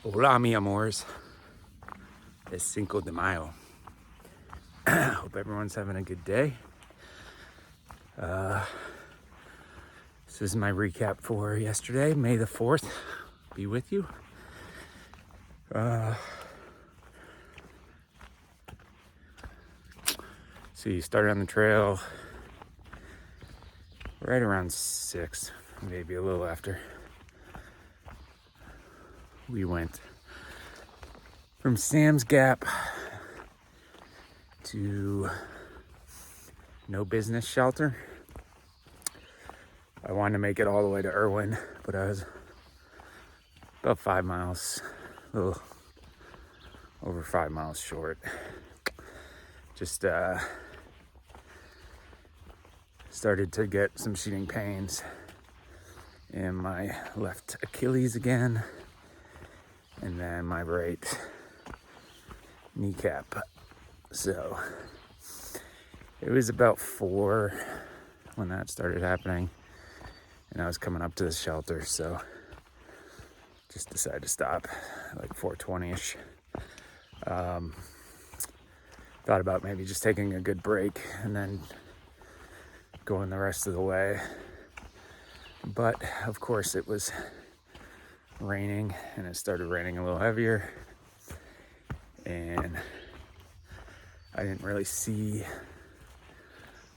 Hola, mi amores. It's Cinco de Mayo. Hope everyone's having a good day. This is my recap for yesterday, May the 4th. Be with you. So you started on the trail right around 6, maybe a little after. We went from Sam's Gap to No Business Shelter. I wanted to make it all the way to Irwin, but I was about 5 miles, a little over 5 miles short. Just started to get some shooting pains in my left Achilles again, and then my right kneecap. So it was about 4 when that started happening, and I was coming up to the shelter, so just decided to stop at like 4:20ish. Thought about maybe just taking a good break and then going the rest of the way, but of course it was raining, and it started raining a little heavier, and I didn't really see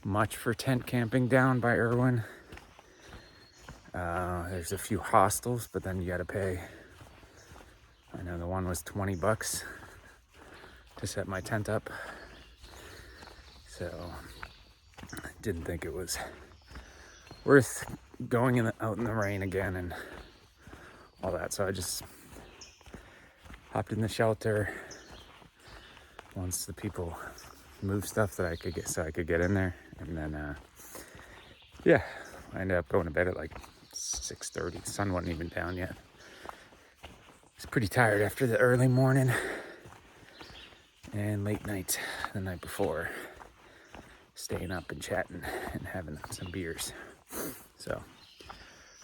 much for tent camping down by Irwin. There's a few hostels, but then you gotta pay. I know the one was $20 to set my tent up, so didn't think it was worth going out in the rain again and all that. So I just hopped in the shelter once the people moved stuff that I could get, so I could get in there, and then I ended up going to bed at like 6:30. The sun wasn't even down yet. I was pretty tired after the early morning and late night the night before, staying up and chatting and having some beers. So,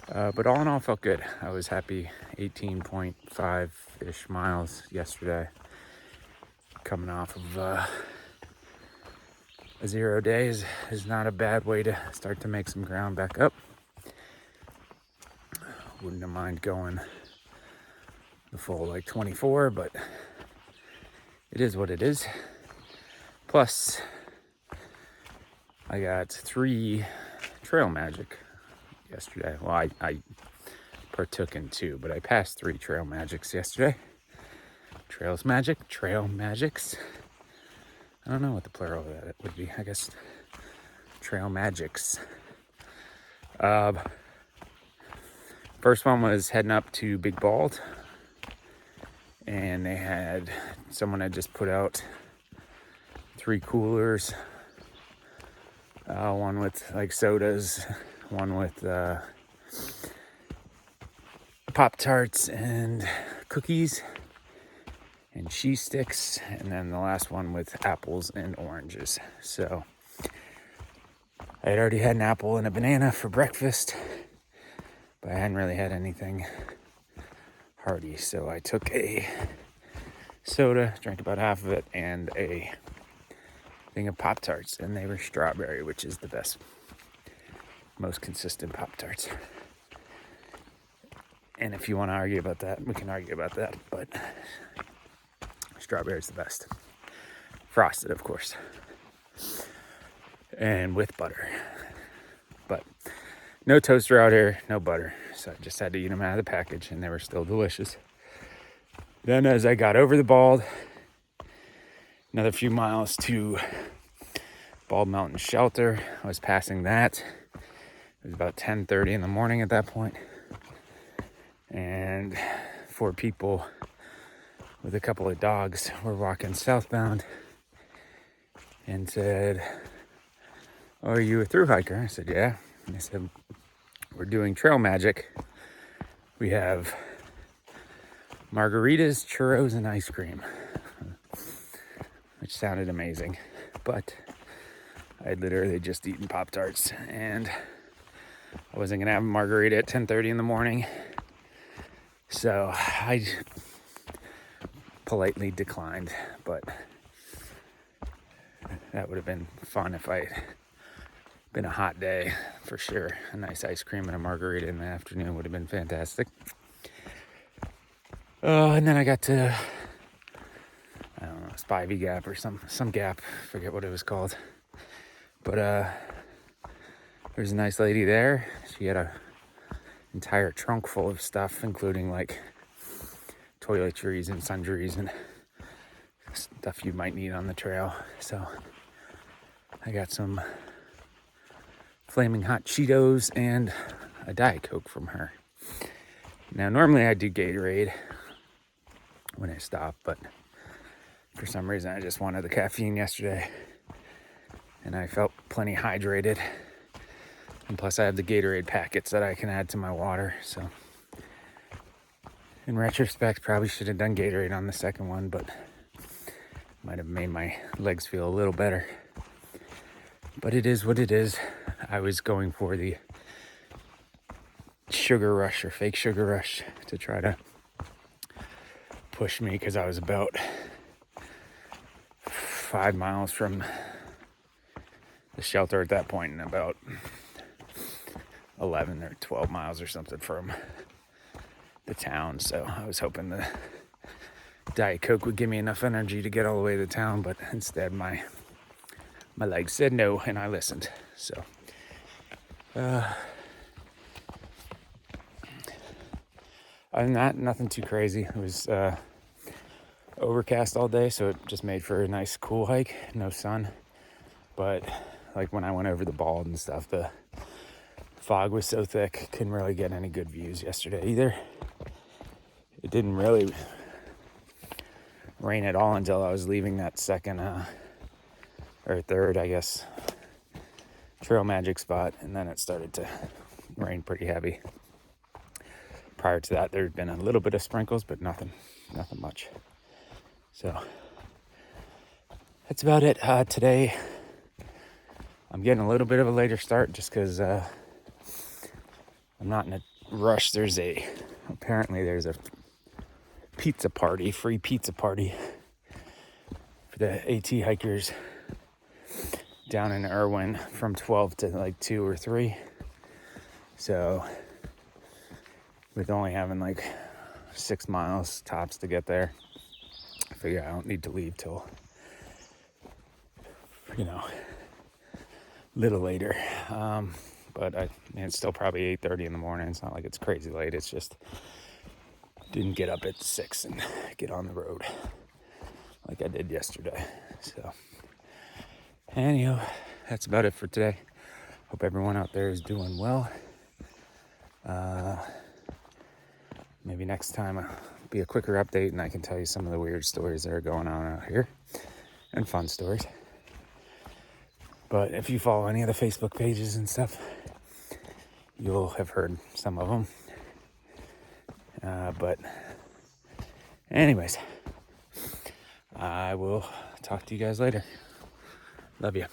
but all in all, felt good. I was happy. 18.5-ish miles yesterday, coming off of a 0 day is not a bad way to start to make some ground back up. Wouldn't have mind going the full like 24, but it is what it is. Plus, I got 3 Trail Magic yesterday. Well, I partook in 2, but I passed 3 Trail Magics yesterday. Trail Magics. I don't know what the plural of that would be. I guess Trail Magics. First one was heading up to Big Bald, and someone had just put out 3 coolers, one with like sodas, one with Pop-Tarts and cookies and cheese sticks, and then the last one with apples and oranges. So I had already had an apple and a banana for breakfast, but I hadn't really had anything hearty, so I took a soda, drank about half of it, and a thing of Pop-Tarts, and they were strawberry, which is the best, most consistent Pop-Tarts. And if you want to argue about that, we can argue about that, but strawberry is the best. Frosted, of course, and with butter. But no toaster out here, no butter, so I just had to eat them out of the package, and they were still delicious. Then as I got over the Bald, another few miles to Bald Mountain Shelter, I was passing that. It was about 10:30 in the morning at that point, and 4 people with a couple of dogs were walking southbound and said, "Oh, are you a thru hiker?" I said, "Yeah." And they said, "We're doing Trail Magic. We have margaritas, churros, and ice cream," which sounded amazing. But I had literally just eaten Pop-Tarts, and I wasn't gonna have a margarita at 10:30 in the morning. So I politely declined, but that would have been fun if I been a hot day for sure. A nice ice cream and a margarita in the afternoon would have been fantastic. And then I got to, I don't know, Spivey Gap or some gap, forget what it was called. But there's a nice lady there. She had a entire trunk full of stuff, including like toiletries and sundries and stuff you might need on the trail. So I got some flaming hot Cheetos and a Diet Coke from her. Now, normally I do Gatorade when I stop, but for some reason I just wanted the caffeine yesterday and I felt plenty hydrated. And plus I have the Gatorade packets that I can add to my water. So in retrospect, probably should have done Gatorade on the second one, but might have made my legs feel a little better. But it is what it is. I was going for the sugar rush or fake sugar rush to try to push me because I was about 5 miles from the shelter at that point and about 11 or 12 miles or something from the town. So I was hoping the Diet Coke would give me enough energy to get all the way to town, but instead my legs said no and I listened. So other than that, nothing too crazy. It was overcast all day, so it just made for a nice cool hike. No sun, but like when I went over the Bald and stuff, the fog was so thick, couldn't really get any good views yesterday either. It didn't really rain at all until I was leaving that second or third, I guess, Trail Magic spot, and then it started to rain pretty heavy. Prior to that, there had been a little bit of sprinkles, but nothing much. So that's about it. Today, I'm getting a little bit of a later start just because I'm not in a rush. Apparently there's a free pizza party for the AT hikers down in Irwin from 12 to like 2 or 3. So with only having like 6 miles tops to get there, I figure I don't need to leave till, a little later. But it's still probably 8:30 in the morning. It's not like it's crazy late. It's just didn't get up at 6 and get on the road like I did yesterday. So anyhow, that's about it for today. Hope everyone out there is doing well. Maybe next time I'll be a quicker update and I can tell you some of the weird stories that are going on out here and fun stories. But if you follow any of the Facebook pages and stuff, you'll have heard some of them. But anyways, I will talk to you guys later. Love you.